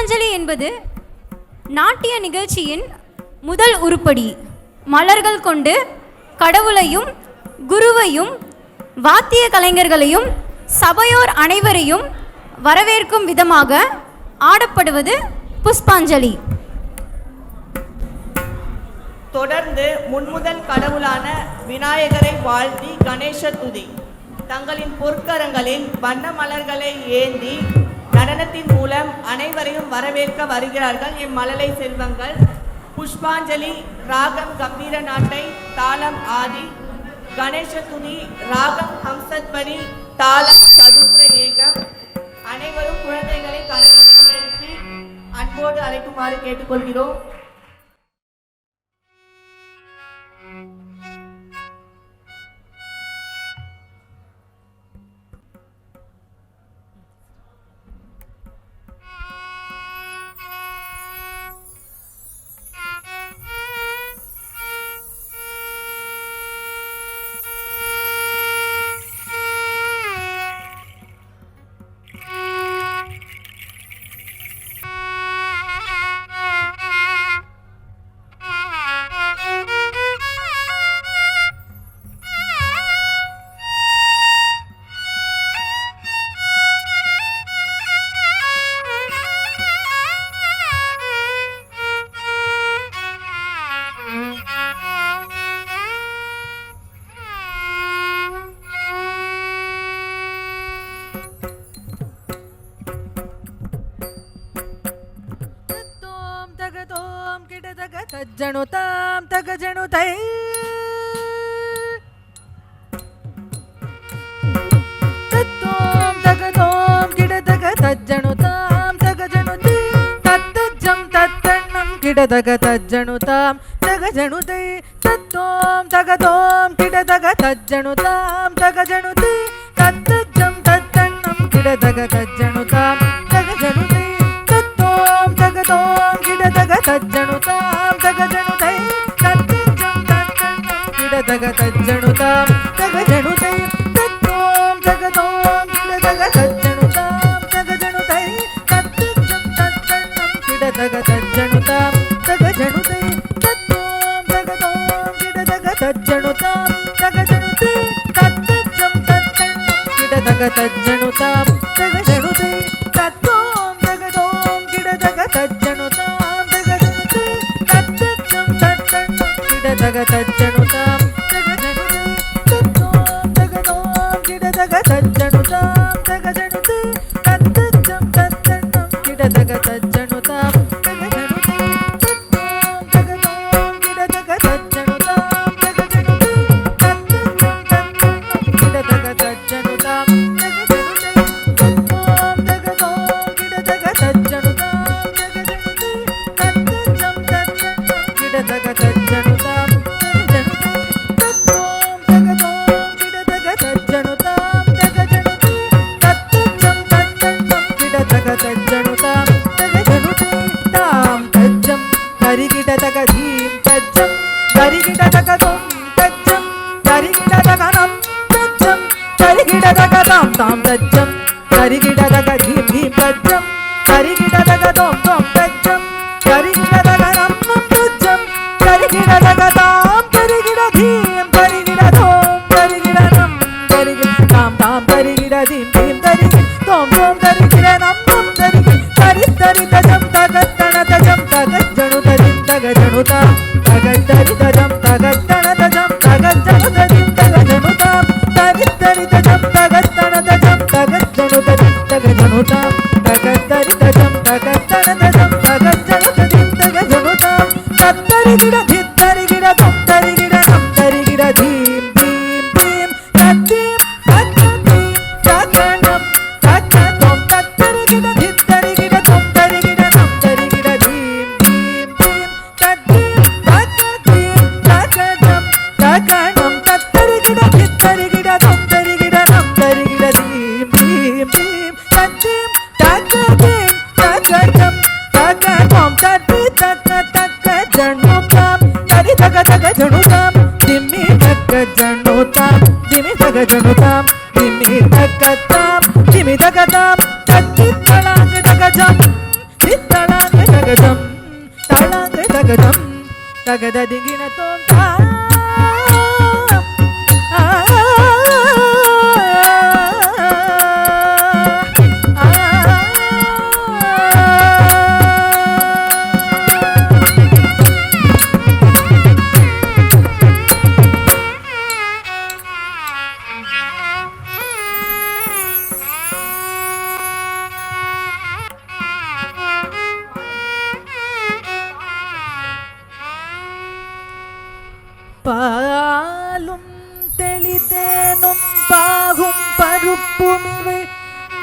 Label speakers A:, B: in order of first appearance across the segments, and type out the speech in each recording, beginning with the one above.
A: புஷ்பாஞ்சலி என்பது நாட்டிய நிகழ்ச்சியின் முதல் உருப்படி. மலர்கள் கொண்டு கடவுளையும் குருவையும் வாத்திய கலைஞர்களையும் சபையோர் அனைவரையும் வரவேற்கும் விதமாக ஆடப்படுவது புஷ்பாஞ்சலி.
B: தொடர்ந்து முன்முதல் கடவுளான விநாயகரை வாழ்த்தி கணேச துதி. தங்களின் பொற்கரங்களில் வண்ண மலர்களை ஏந்தி நடனத்தின் மூலம் அனைவரையும் வரவேற்க வருகிறார்கள் இம்மழலை செல்வங்கள். புஷ்பாஞ்சலி ராகம் கம்பீர நாட்டை, தாளம் ஆதி. கணேச துதி ராகம் ஹம்சத்வனி, தாளம் சதுர ஏகம். அனைவரும் குழந்தைகளை கரகோஷம் எழுப்பி அன்போடு அழைக்குமாறு கேட்டுக்கொள்கிறோம்.
C: तज्जनुतां तगजनुतै तत्तों तगतों किडतग तज्जनुतां तगजनुतै तत्तज्जं तत्तन्नं किडतग तज्जनुतां तगजनुतै तत्तों तगतों किडतग तज्जनुतां तगजनुतै तत्तज्जं तत्तन्नं किडतग तज्जनुतां तगजनुतै तत्तों तगतों किडतग तज्जनुतां तगजनुतै तत्तज्जं तत्तन्नं किडतग तज्जनुतां तगजनुतै तत्तों तगतों किडतग तज्जनुतां तगजनुतै तत्तज्जं तत्तन्नं किडतग तज्जनुतां तगजनुतै तत्तों तगतों किडतग तज्जनुतां तगजनुतै तत्तज्जं तत्तन्नं किडतग तज्जनुतां तगजनुतै तत्तों तगतों किडतग तज्जनुतां तगजनुतै तत्तज्जं तत्तन्नं किडतग तज्जनुतां तगजनुतै तत्तों तगतों किडतग तज्जनुतां तगजनुतै तत्तज्जं तत्तन्नं किडतग तज्जनुतां तगजनुतै तत्तों तगतों किडतग तज्जनुतां तगजनुतै तत्तज्जं तत्तन्नं किडतग तज्जनुतां तगजनुतै तत्तों तगतों किडतग तज्जनुतां तगजनुतै तत्तज्जं तत्तन्नं किडतग तज्जनुतां तगजनुतै तत्तों तगतों किडतग तज्जनुतां तगजनुतै तत्तज्जं तत्तन्नं किडतग तज्जनुतां तगजनुतै तां तज्जं तरिगिडतग धीं तज्जं तरिगिडतग तों तज्जं तरिगिडतग नं तज्जं तरिगिडतग तां तां तज्जं तरिगिडतग धीं धीं तज्जं तरिगिडतग तों तों तज्जं तरिगिडतग नं नं तज्जं तरिगिडतग तां तरिगिड धीं तरिगिड तों तरिगिड नं तरिगिड तां तां तरिगिड धीं धीं तरिगिड तों तों तरिगिड नं नं तरिगिड तरि तरि तजं तगत्तण तजं तगज्जनु तजिं तगजनुतां तगत्तरि तजं तगत्तण तजं तगज्जनु तजिं तगजनुतां तरि तरि तजं तगत्तण तजं तगज्जनु तजिं तगजनुतां तगत्तरि तजं तगत्तण तजं तगज्जनु तजिं तगजनुतां तत्तरिगिड धित्तरिगिड तं तरिगिड नं तरिगिड धीं धीं धीं तत्तीं तत्ततीं तत्तनं तत्ततं तत्तरिगिड धित्तरिगिड तं तरिगिड नं तरिगिड धीं धीं धीं तत्तीं तत्ततीं तत्ततं तत्तनं तत्तरिगिड धित्तरिगिड तं तरिगिड नं तरिगिड धीं धीं धीं तत्तीं तत्ततीं तत्ततं तत्तनं तत्ति तत्त तत्तजनुतां तरि तग तगजनुतां दिमि तगजनुतां दिमि तगजनुतां दिमि तगतां दिमि तगतां तत्ति तलांग तगजं தகததிங்கின தோந்தா பாலும் தெளித்தேனும் பாகும் பருப்பும் இவை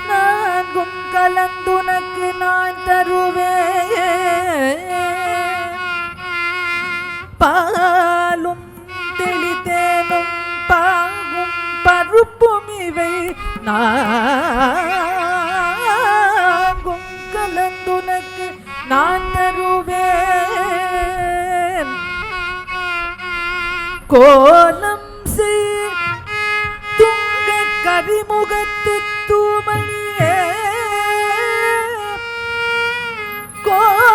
C: நான்கும் கலந்துனக்கு நான் தருவேன். பாலும் தெளித்தேனும் பாகும் பருப்பும் இவை நான்கும் கலந்துனக்கு நான் தருவேன். கோலம் செய் துங்க கரிமுகத்து தூமணியே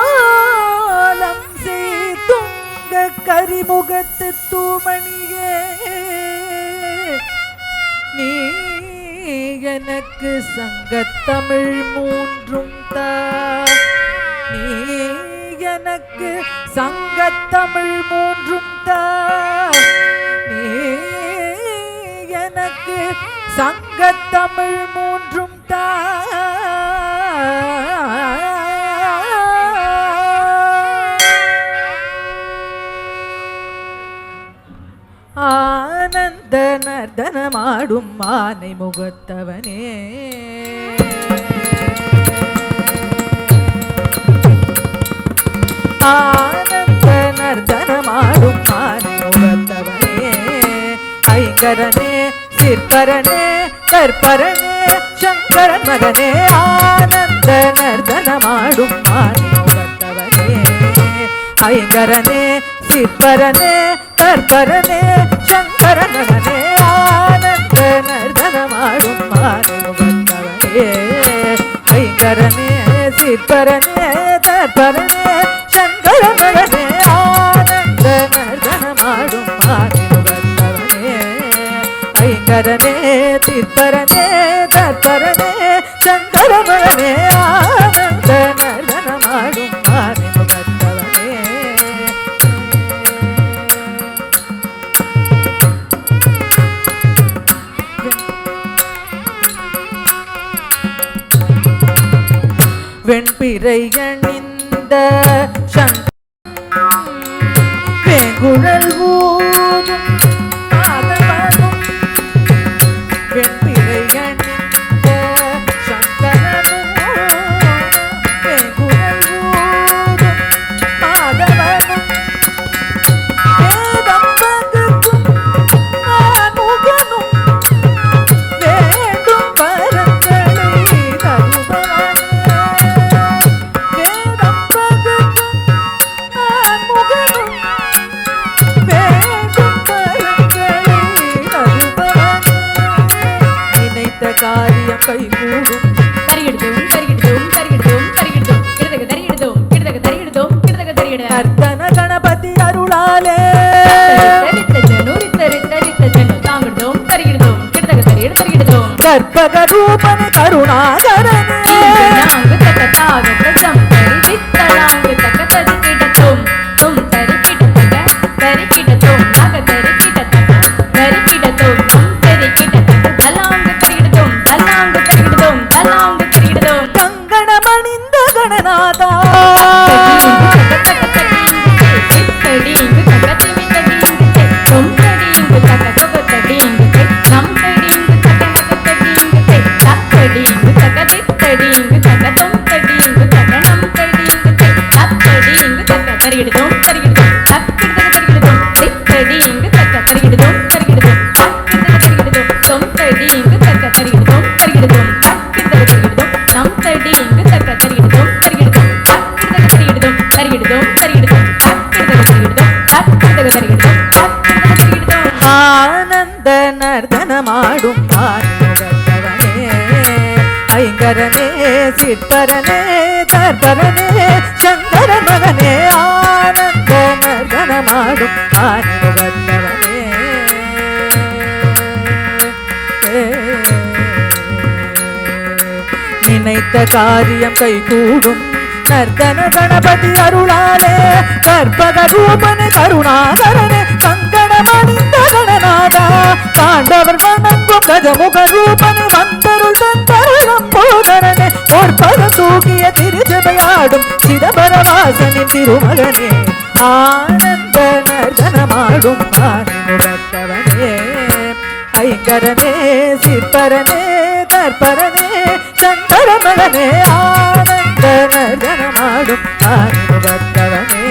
C: கோலம் செய் துங்க கரிமுகத்து தூமணியே நீ எனக்கு சங்கத்தமிழ் மூன்றும் தா நீ எனக்கு சங்கத்தமிழ் மூன்றும் தா நீ எனக்கு சங்கத்தமிழ் மூன்றும் தா ஆனந்த நர்தனமாடும் ஆனை முகத்தவனே ஆனந்த நர்தனமாடும் ஆனை முகத்தவனே ஐங்கரனே சிற்பரனே கற்பரனே சங்கரன் மகனே ஆனந்த நர்தனமாடும் ஆனை முகத்தவனே ஐங்கரனே சிற்பரனே கற்பரனே சங்கரன் மகனே ஆனந்த நர்தனமாடும் ஆனை முகத்தவனே ஐங்கரனே சிற்பரனே கற்பரனே சங்கரன் மகனே ஆனந்த நர்தனமாடும் ஆனை முகத்தவனே ஐங்கரனே சிற்பரனே கற்பரனே சங்கரன் மகனே ஆனந்த நர்தனமாடும் ஆனை முகத்தவனே வெண்பிறை அணிந்த வெங்குழல் ஊதும் மாதவனும் வெண்பிறை அணிந்த சங்கரனும் வெங்குழல் ஊதும் மாதவனும் வேதம் வகுக்கும் ஆமுகனும் வேண்டும் வரங்களை தருபவன் காரியம் கைகூடும்
A: தரிகிடுதோம் தரிகிடுதோம் தரிகிடுதோம் தரிகிடுதோம் கிடதக தரிகிடுதோம் கிடதக தரிகிடுதோம் கிடதக தரிகிட
C: நர்த்தன கணபதி அருளாலே
A: தரித்த ஜனூரி தரித்த ஜனு தாங்கிடுதோம் தரிகிடுதோம் கிடதக தரிகிட தரிகிடுதோம்
C: கற்பக ரூபனே கருணாகரனே
A: நாங்கு தக்க தாக பிரஜம் தரி தித்தளாங்கு தக்க தரிகிடத்தோம் தும் தரிகிடத்தக தரிகிடத்தோம் நாக தரிகிடத்தக தரிகிடத்தோம் நம் தரிகிடத்தக தலாங்கு தரிகிடத்தோம் தலாங்கு தரிகிடத்தோம் தலாங்கு தரிகிடத்தோம்
C: கங்கணமணிந்த கணநாதா
A: தடிங்கு தக்க திமிதடிங்கு தும் தடிங்கு தக்க தொகத்தடிங்கு நம் தடிங்கு தக்க நகத்தடிங்கு தக்கடிங்கு தக்க தித்தடிங்கு தக்க தும் தடிங்கு தக்க நம் தடிங்கு தக்கடிங்கு தக்க தரிகிடத்தோம் தரிகிடத்தோம் தக்கிடதக தரிகிடத்தோம் தித்தடிங்கு தக்க தரிகிடத்தோம் தரிகிடத்தோம் தக்கிடதக தரிகிடத்தோம் தும் தடிங்கு தக்க தரிகிடத்தோம் தரிகிடத்தோம் தக்கிடதக தரிகிடத்தோம் நம் தடிங்கு தக்க தரிகிடத்தோம் தரிகிடத்தோம் தக்கிடதக தரிகிடத்தோம் தரிகிடத்தோம் தரிகிடத்தோம் தக்கிடதக தரிகிடத்தோம் தக்கிடதக தரிகிடத்தோம் தக்கிடதக தரிகிடத்தோம்
C: ஆனந்த நர்தனமாடும் ஆறுமுகத்தவனே ஐங்கரனே சிற்பரனே கற்பரனே சங்கரன் மகனே ஆனந்த நர்தன நர்தனமாடும் ஆறுமுகத்தவனே நினைத்த காரியம் கைகூடும் நர்தன கணபதி அருளாலே கற்பக ரூபனே கருணாகரனே கங்கணமணிந்த கணநாதா பாண்டவர் வணங்கும் கஜமுக ரூபனே வந்தருள் தந்தருளம் போதரனே பொற்பதம் தூக்கிய திருச்சபையாடும் சிதம்பரவாசனின் திருமகனே ஆனந்த நர்தனமாடும் ஆறுமுகத்தவனே ஐங்கரனே சிற்பரனே கற்பரனே சங்கர மகனே ஆனந்த நர்தனமாடும் ஆறுமுகத்தவனே